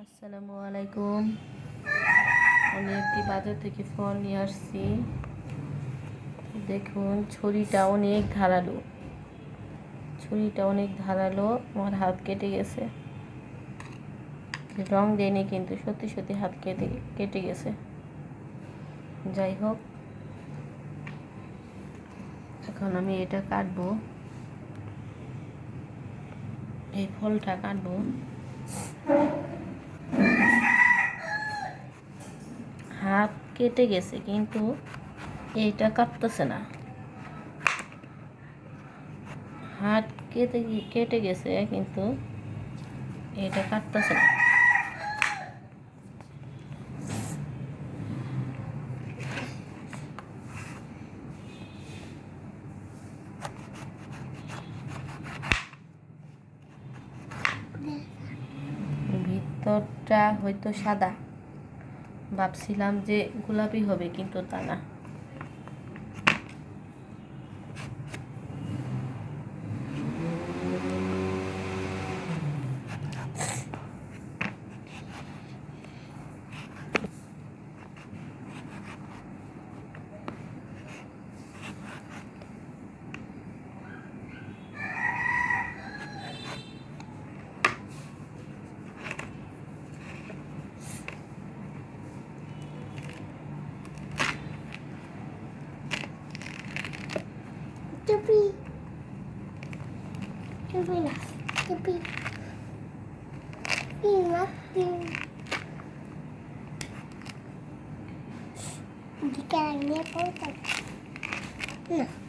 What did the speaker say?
আসসালামু আলাইকুম। আমি একটি বাজার থেকে ফল নিয়ে আসছি। দেখুন ছুরিটা অনেক ধারালো। আমার হাত কেটে গেছে। রং দেয়নি কিন্তু সত্যি সত্যি হাত কেটে গেছে। যাই হোক, এখন আমি এটা কাটবো, এই ফলটা কাটবো। হাত কেটে গেছে কিন্তু এইটা কাটতেছে না। হাত কেটে গেছে কিন্তু এটা কাটতেছে না। ভিতরটা হয়তো সাদা, ভাবছিলাম যে গোলাপি হবে কিন্তু তা না। Tepi. Tepi lah. Tepi. Mati. Jika dia potong. Nah.